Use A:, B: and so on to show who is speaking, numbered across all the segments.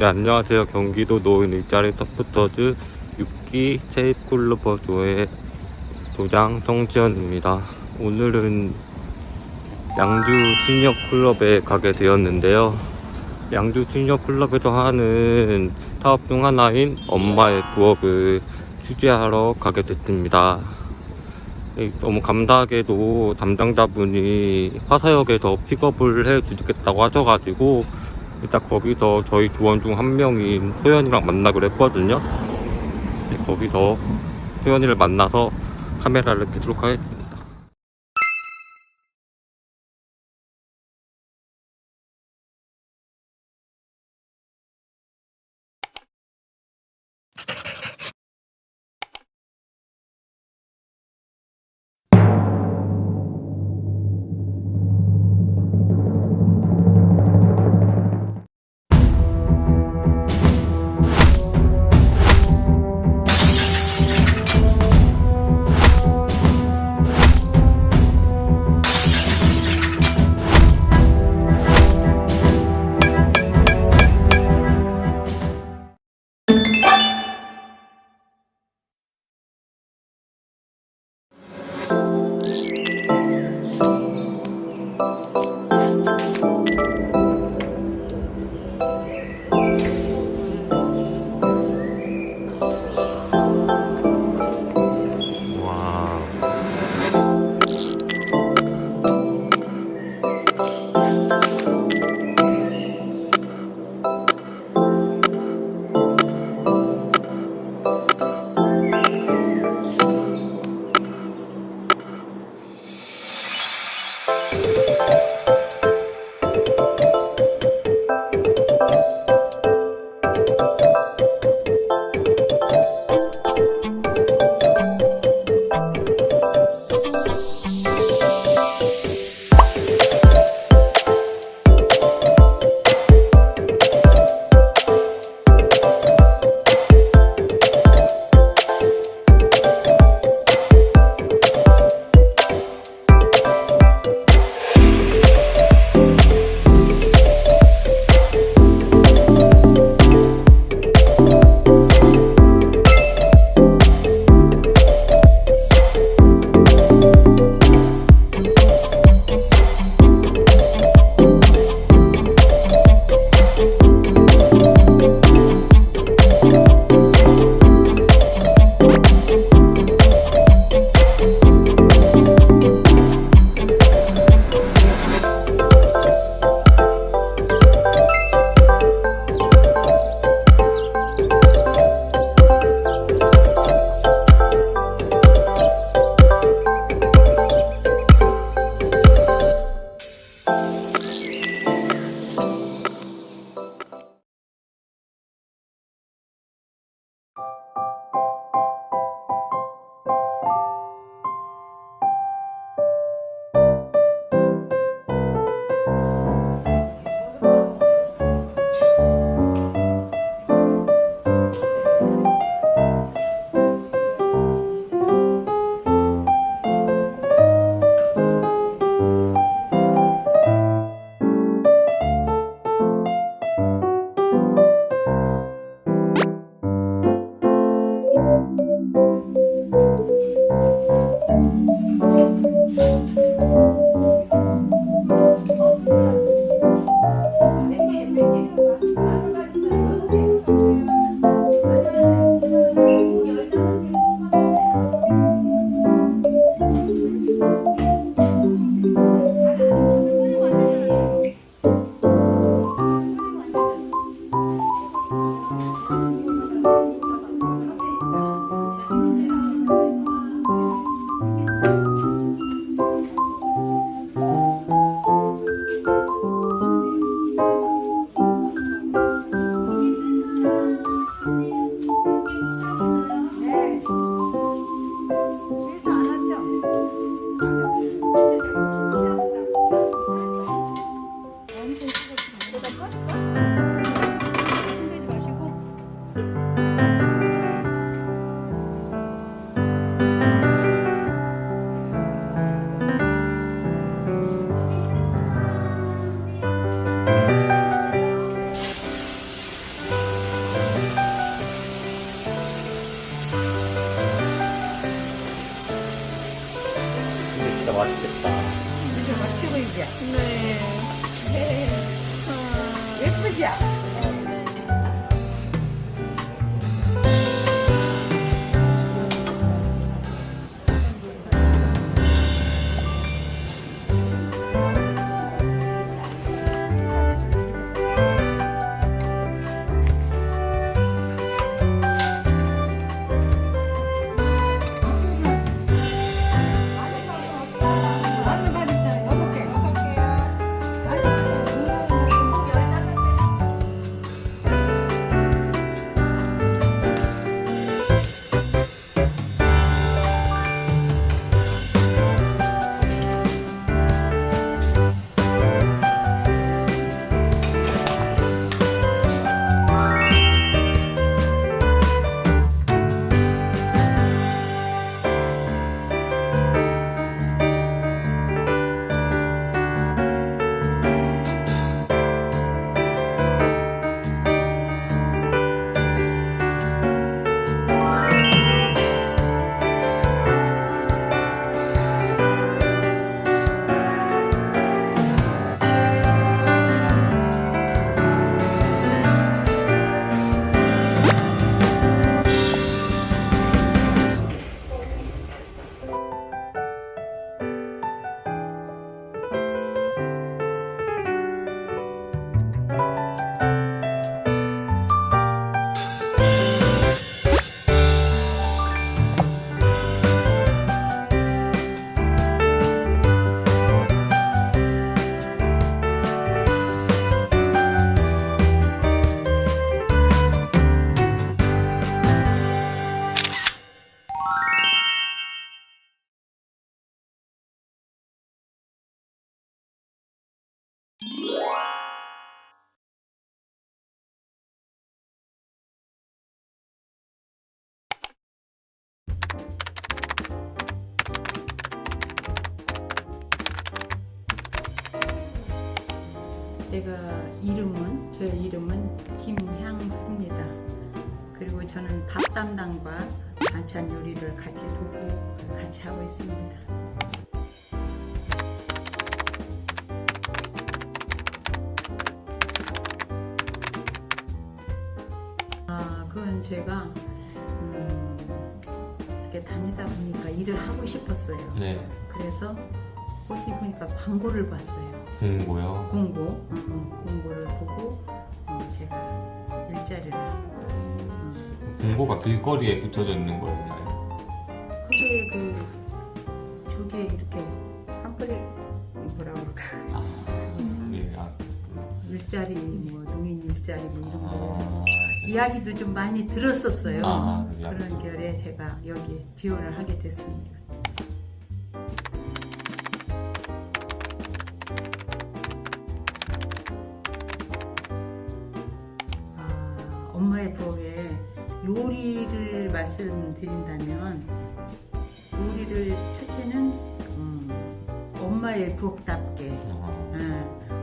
A: 네, 안녕하세요. 경기도 노인 일자리 서포터즈 6기 세입클로버조의 조장 성지현입니다. 오늘은 양주 시니어 클럽에 가게 되었는데요. 양주 시니어 클럽에서 하는 사업 중 하나인 엄마의 부업을 취재하러 가게 됐습니다. 너무 감사하게도 담당자분이 화사역에서 픽업을 해주겠다고 하셔가지고 일단 거기서 저희 조원 중 한 명인 소연이랑 만나기로 했거든요. 거기서 소연이를 만나서 카메라를 켜도록 하겠습니다.
B: 끝이야. 제 이름은 김향수입니다. 그리고 저는 밥 담당과 반찬 요리를 같이 돕고 같이 하고 있습니다. 그건 제가 이렇게 다니다 보니까 일을 하고 싶었어요.
A: 네.
B: 그래서 어디 보니까 광고를 봤어요.
A: 공고요.
B: 공고를 보고 제가 일자리를
A: 공고가 길거리에 붙여져 있는 거였나요?
B: 그게 저게 이렇게 한 뿌리 뭐라 그럴까?
A: 네.
B: 일자리 뭐 노인 일자리 뭐 이런 거 이야기도 좀 많이 들었었어요. 그런 결에 제가 여기 지원을 하게 됐습니다. 엄마의 부엌에 요리를 말씀드린다면 요리를 첫째는 엄마의 부엌답게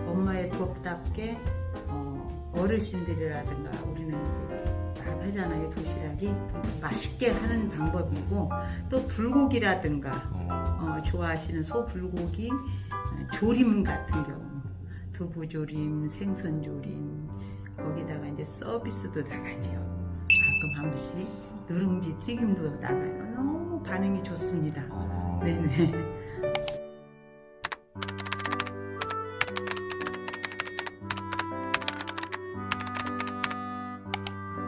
B: 엄마의 부엌답게 어르신들이라든가 우리는 이제 막 하잖아요. 도시락이 그러니까 맛있게 하는 방법이고 또 불고기라든가 좋아하시는 소 불고기 조림 같은 경우 두부 조림, 생선 조림 거기다가 이제 서비스도 나가죠. 가끔 한 번씩 누룽지 튀김도 나가요. 너무 반응이 좋습니다. 네네.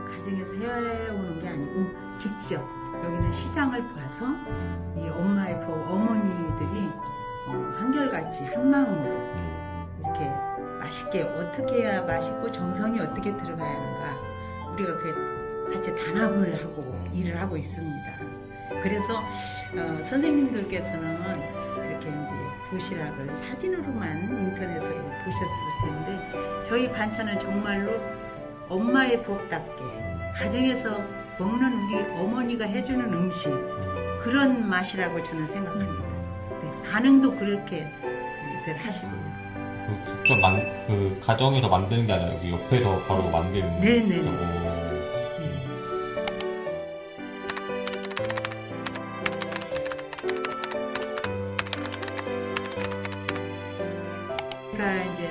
B: 가정에서 해오는 게 아니고 직접 여기는 시장을 봐서 이 엄마의 어머니들이 한결같이 한 마음으로 이렇게 맛있게 어떻게 해야 맛있고 정성이 어떻게 들어가야 하는가 우리가 같이 단합을 하고 일을 하고 있습니다. 그래서 선생님들께서는 그렇게 이제 도시락을 사진으로만 인터넷으로 보셨을 텐데 저희 반찬은 정말로 엄마의 부엌답게 가정에서 먹는 우리 어머니가 해주는 음식 그런 맛이라고 저는 생각합니다. 네, 반응도 그렇게들 하시고요.
A: 직접 가정에서 만드는 게 아니라 여기 옆에서 바로 만드는
B: 네네. 그러니까 이제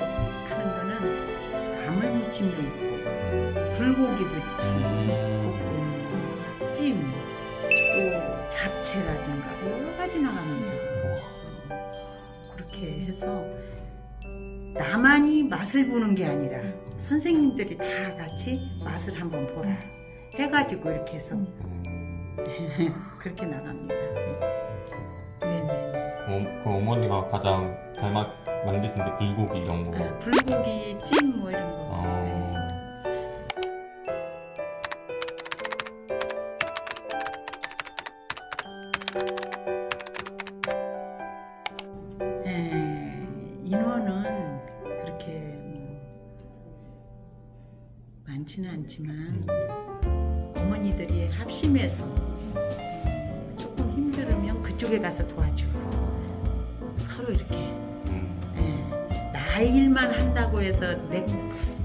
B: 하는 거는 남을 무침도 있고 불고기 무침, 볶음, 찜, 또 잡채라든가 여러 가지 나갑니다. 그렇게 해서 나만이 맛을 보는 게 아니라 선생님들이 다 같이 맛을 한번 보라 해가지고 이렇게 해서 그렇게 나갑니다. 네네.
A: 그 어머니가 가장 잘 만드신 게 불고기 이런 거.
B: 불고기 찜 뭐 이런 거. 인원은 그렇게 많지는 않지만 어머니들이 합심해서 조금 힘들으면 그쪽에 가서 도와주고 서로 이렇게 나 일만 한다고 해서 내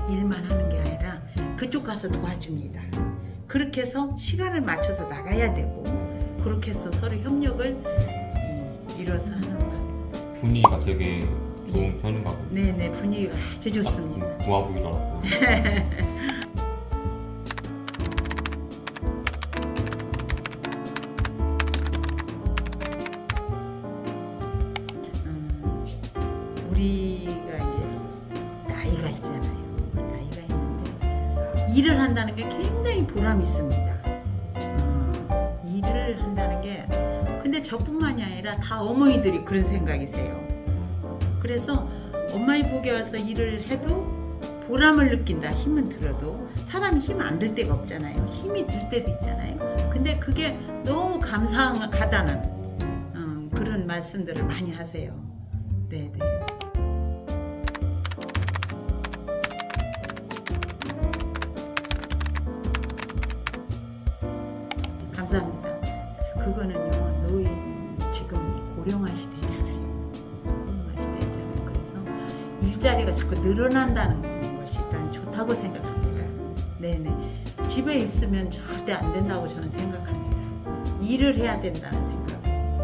B: 일만 하는 게 아니라 그쪽 가서 도와줍니다. 그렇게 해서 시간을 맞춰서 나가야 되고 그렇게 해서 서로 협력을 이뤄서 하는 것.
A: 분위기가 되게 좋은 편인가 보요.
B: 네네, 분위기가 아주 좋습니다.
A: 좋아 보이더라고요.
B: 우리가 이제 나이가 있잖아요. 나이가 있는데 일을 한다는 게 굉장히 보람이 있습니다. 일을 한다는 게 근데 저뿐만이 아니라 다 어머니들이 그런 생각이세요. 그래서 엄마의 복에 와서 일을 해도 보람을 느낀다. 힘은 들어도 사람이 힘 안 들 때가 없잖아요. 힘이 들 때도 있잖아요. 근데 그게 너무 감사하다는 그런 말씀들을 많이 하세요. 네네. 감사합니다. 그거는요, 노인 지금 고령화 시대잖아요. 고령화 시대잖아요. 그래서 일자리가 자꾸 늘어난다는 것이 일단 좋다고 생각합니다. 네네. 집에 있으면 절대 안 된다고 저는 생각합니다. 일을 해야 된다는 생각,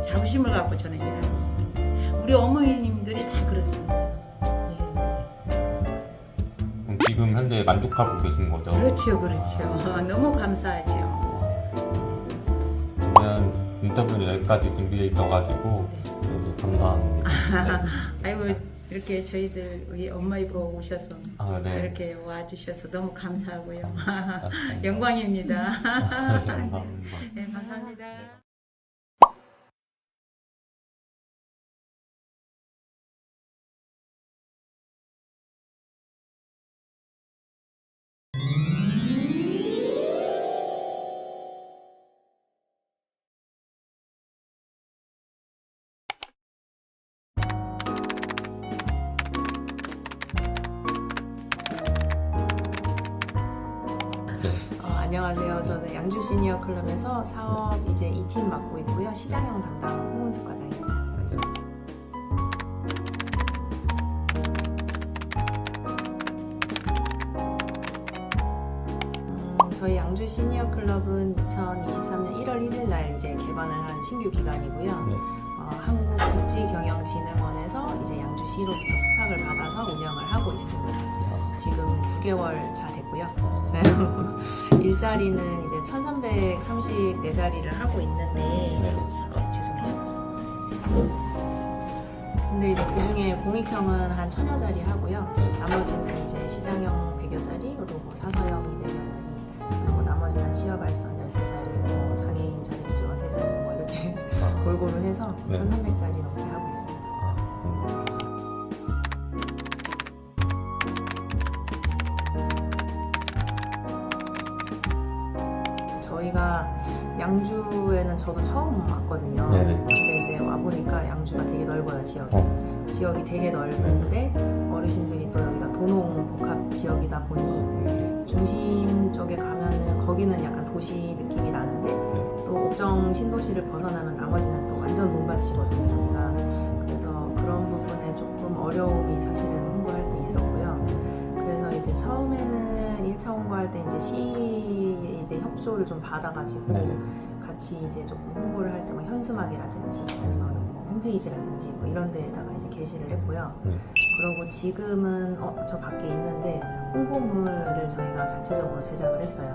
B: 자부심을 갖고 저는 일하고 있습니다. 우리 어머님들이 다 그렇습니다.
A: 그럼 지금 현재 만족하고 계신 거죠?
B: 그렇죠, 그렇죠. 너무 감사하죠.
A: 그러면 인터뷰는 여기까지 준비되어 있어가지고 네, 감사합니다.
B: 아이고 이렇게 저희들 우리 엄마이 보고 오셔서
A: 네.
B: 이렇게 와주셔서 너무 감사하고요. 영광입니다.
A: 감사합니다.
B: 네, 감사합니다.
C: 안녕하세요. 저는 양주 시니어 클럽에서 사업 이제 2팀 맡고 있고요. 시장형 담당 홍은숙 과장입니다. 저희 양주 시니어 클럽은 2023년 1월 1일 날 이제 개관을 한 신규 기관이고요. 한국국지경영진흥원에서 이제 양주시로부터 수탁을 받아서 운영을 하고 있습니다. 지금 9개월 차 됐고요. 네. 일자리는 이제 1334자리를 하고 있는데 죄송해요. 근데 이제 그중에 공익형은 한 1000여 자리 하고요. 나머지는 이제 시장형 100여 자리, 그리고 사서형 200여 자리, 그리고 나머지는 취업발선 13자리, 뭐 장애인 자립 지원 3자리 뭐 이렇게 골고루 해서 1300자리 넘게 하고 있습니다. 저희가 양주에는 저도 처음 왔거든요. 근데 이제 와보니까 양주가 되게 넓어요, 지역이. 지역이 되게 넓은데 어르신들이 또 여기가 도농 복합 지역이다 보니 중심 쪽에 가면은 거기는 약간 도시 느낌이 나는데 또 옥정 신도시를 벗어나면 나머지는 또 완전 논밭이거든요, 여기가. 그래서 그런 부분에 조금 어려움이 사실은 홍보할 때 있었고요. 그래서 이제 처음에는 1차 홍보할 때 이제 시의 이제 협조를 좀 받아가지고 같이 이제 조금 홍보를 할 때 뭐 현수막이라든지 아니면 뭐 홈페이지라든지 뭐 이런 데에다가 이제 게시를 했고요. 그리고 지금은 저 밖에 있는데 홍보물을 저희가 자체적으로 제작을 했어요.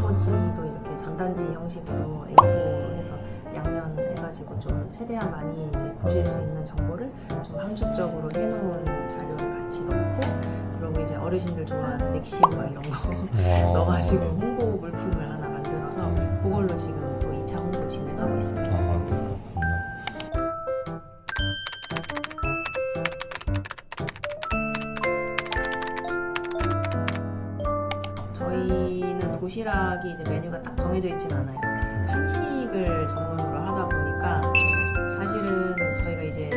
C: 홍보지도 이렇게 전단지 형식으로 A4해서 양면해가지고 좀 최대한 많이 이제 보실 수 있는 정보를 좀 함축적으로 해놓은 자료를 같이 넣고, 그리고 이제 어르신들 좋아하는 맥심 막 이런 거 넣어가지고 홍보 물품을 하나 만들어서 그걸로 지금 또 2차 홍보 진행하고 있습니다. 저희는 도시락이 이제 메뉴가 딱 정해져 있진 않아요. 한식을 전문으로 하다 보니까 사실은 저희가 이제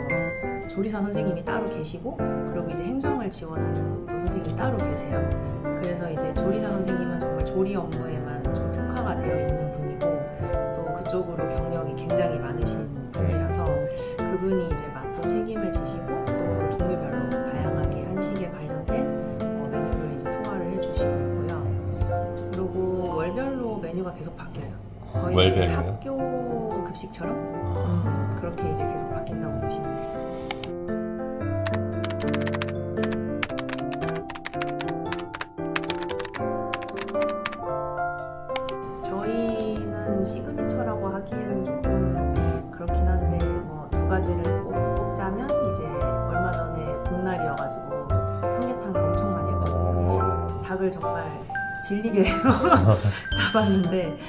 C: 뭐 조리사 선생님이 따로 계시고, 그리고 이제 행정을 지원하는 또 선생님이 따로 계세요. 그래서 이제 조리사 선생님은 정말 조리 업무에만 좀 특화가 되어 있는 분이고, 또 그쪽으로 경력이 굉장히 많으신 분이라서 그분이 이제 맛도 책임을 지시고, 또 종류별로 다양하게 한식에 관련된 메뉴를 이제 소화를 해주시고 있고요. 그리고 월별로 메뉴가 계속 바뀌어요. 거의 이제 학교 급식처럼 그렇게 이제 계속 바뀐다고 보시면 돼요. 저희는 시그니처라고 하기에는 조금 그렇긴 한데, 뭐 두 가지를 꼽자면 이제 얼마 전에 복날이어가지고 삼계탕을 엄청 많이 했거든요. 닭을 정말 질리게 잡았는데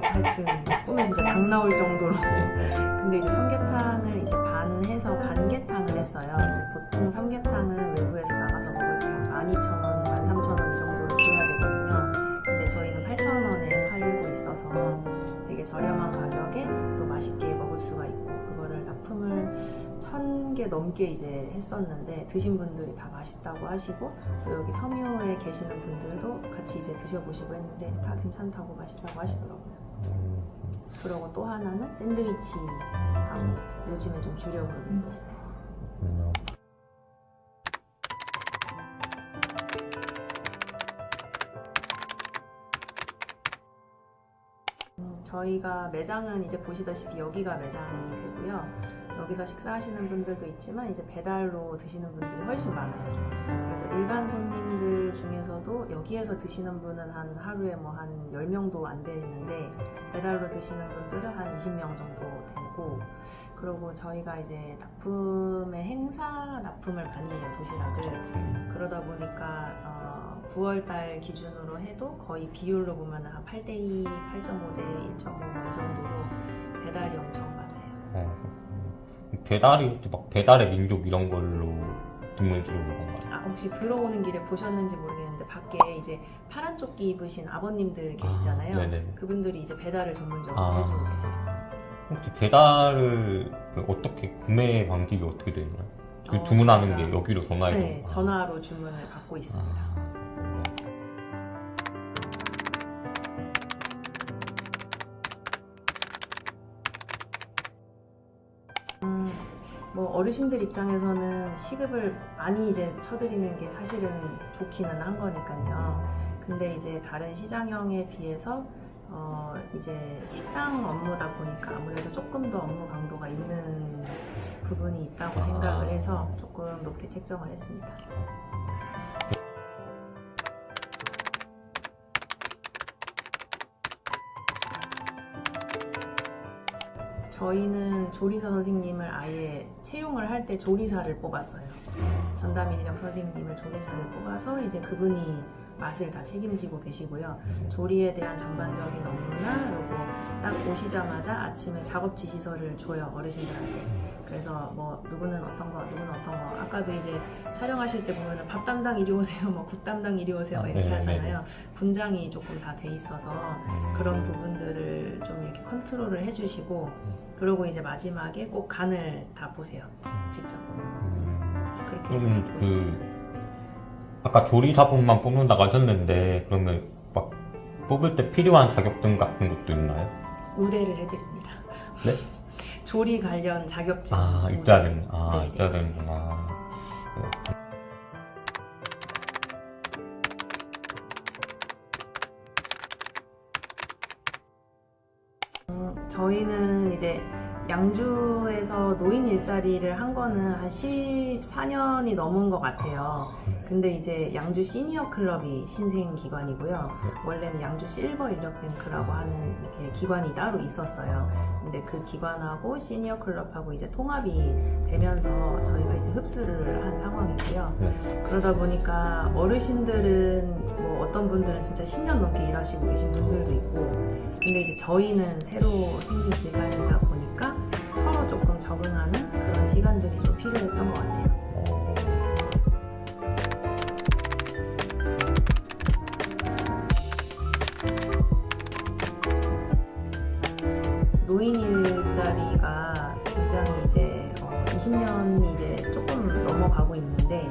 C: 하여튼 꿈에 진짜 닭 나올 정도로. 근데 이제 삼계탕을 이제 반 해서 반계탕을 했어요. 근데 보통 삼계탕은 외부에서 나가서 먹을 때 한 12,000원, 13,000원 이 정도를 줘야 되거든요. 근데 저희는 8,000원에 팔고 있어서 되게 저렴한 가격에 또 맛있게 먹을 수가 있고, 그거를 납품을 1,000개 넘게 이제 했었는데 드신 분들이 다 맛있다고 하시고, 또 여기 섬유에 계시는 분들도 같이 이제 드셔보시고 했는데 다 괜찮다고 맛있다고 하시더라고요. 그리고 또 하나는 샌드위치하고 요즘에 좀 주력으로 먹고 있어요. 저희가 매장은 이제 보시다시피 여기가 매장이 되고요. 여기서 식사하시는 분들도 있지만 이제 배달로 드시는 분들이 훨씬 많아요. 그래서 일반 손님들 중에서도 여기에서 드시는 분은 한 하루에 뭐 한 10명도 안 되는데, 배달로 드시는 분들은 한 20명 정도 되고, 그리고 저희가 이제 납품에 행사 납품을 많이 해요, 도시락을. 그러다 보니까 9월달 기준으로 해도 거의 비율로 보면 한 8대2, 8.5대 1.5 이 정도로 배달이 엄청 많아요.
A: 배달이 막 배달의 민족 이런 걸로 등문 들어오는 건가요?
C: 혹시 들어오는 길에 보셨는지 모르겠는데 밖에 이제 파란 조끼 입으신 아버님들 계시잖아요. 그분들이 이제 배달을 전문적으로 해주고 계세요.
A: 혹시 배달을 어떻게 구매 방식이 어떻게 되나요? 주문하는 게 여기로 전화해서?
C: 네, 전화로 주문을 받고 있습니다. 뭐 어르신들 입장에서는 시급을 많이 이제 쳐드리는 게 사실은 좋기는 한 거니까요. 근데 이제 다른 시장형에 비해서 이제 식당 업무다 보니까 아무래도 조금 더 업무 강도가 있는 부분이 있다고 생각을 해서 조금 높게 책정을 했습니다. 저희는 조리사 선생님을 아예 채용을 할 때 조리사를 뽑았어요. 전담 인력 선생님을 조리사를 뽑아서 이제 그분이 맛을 다 책임지고 계시고요. 조리에 대한 전반적인 업무나 그리고 딱 오시자마자 아침에 작업 지시서를 줘요, 어르신들한테. 그래서 뭐 누구는 어떤 거, 누구는 어떤 거. 아까도 이제 촬영하실 때 보면은 밥 담당 이리 오세요, 뭐 국 담당 이리 오세요 이렇게 하잖아요. 분장이 조금 다 돼 있어서 그런 부분들을 좀 이렇게 컨트롤을 해주시고, 그리고 이제 마지막에 꼭 간을 다 보세요, 직접. 그렇게 해서 잡고 있어요.
A: 아까 조리사분만 뽑는다고 하셨는데, 그러면 막 뽑을 때 필요한 자격증 같은 것도 있나요?
C: 우대를 해드립니다.
A: 네?
C: 조리 관련 자격증.
A: 있어야 되는구나.
C: 저희는 이제 양주에서 노인 일자리를 한 거는 한 14년이 넘은 것 같아요. 근데 이제 양주 시니어 클럽이 신생 기관이고요. 원래는 양주 실버 인력뱅크라고 하는 이렇게 기관이 따로 있었어요. 근데 그 기관하고 시니어 클럽하고 이제 통합이 되면서 저희가 이제 흡수를 한 상황이고요. 그러다 보니까 어르신들은 뭐 어떤 분들은 진짜 10년 넘게 일하시고 계신 분들도 있고, 근데 이제 저희는 새로 생긴 기관이다 보니까 서로 조금 적응하는 그런 시간들이 좀 필요했던 것 같아요. 노인 일자리가 굉장히 이제 20년이 이제 조금 넘어가고 있는데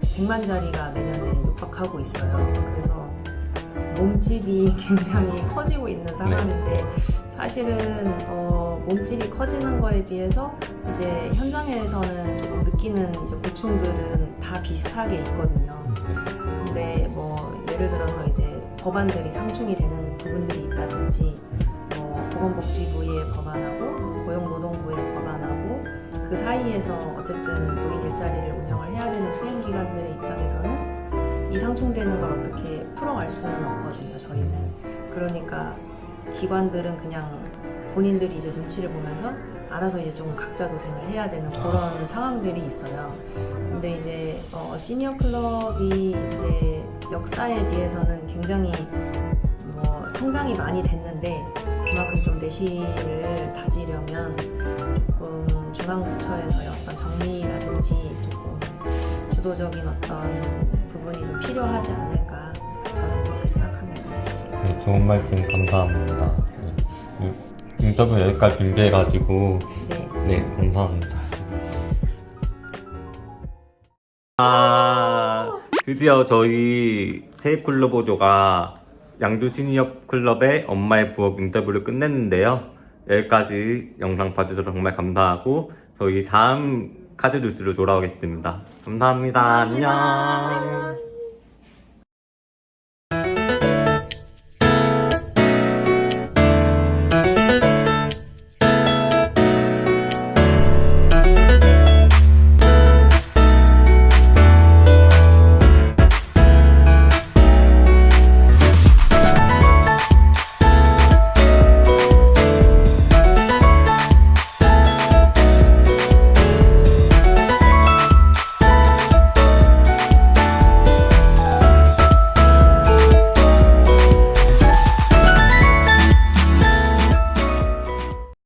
C: 100만 자리가 내년에 육박하고 있어요. 그래서 몸집이 굉장히 커지고 있는 상황인데 사실은 몸집이 커지는 거에 비해서 이제 현장에서는 조금 느끼는 이제 고충들은 다 비슷하게 있거든요. 근데 뭐 예를 들어서 이제 법안들이 상충이 되는 부분들이 있다든지 보건복지부의 법안하고 고용노동부의 법안하고 그 사이에서 어쨌든 노인 일자리를 운영을 해야 되는 수행기관들의 입장에서는 이 상충되는 걸 어떻게 풀어갈 수는 없거든요, 저희는. 그러니까 기관들은 그냥 본인들이 이제 눈치를 보면서 알아서 이제 좀 각자 도생을 해야 되는 그런 상황들이 있어요. 근데 이제 시니어 클럽이 이제 역사에 비해서는 굉장히 뭐 성장이 많이 됐는데 그만큼 좀 내실을 다지려면 조금 중앙부처에서의 어떤 정리라든지 조금 주도적인 어떤 부분이 좀 필요하지 않을까, 저는 그렇게 생각합니다.
A: 네, 좋은 말씀 감사합니다. 네, 인터뷰 여기까지 준비해가지고 네, 감사합니다. 드디어 저희 테이클로보조가 양주 시니어 클럽의 엄마의 부엌 인터뷰를 끝냈는데요. 여기까지 영상 봐주셔서 정말 감사하고 저희 다음 카드 뉴스로 돌아오겠습니다. 감사합니다. 안녕.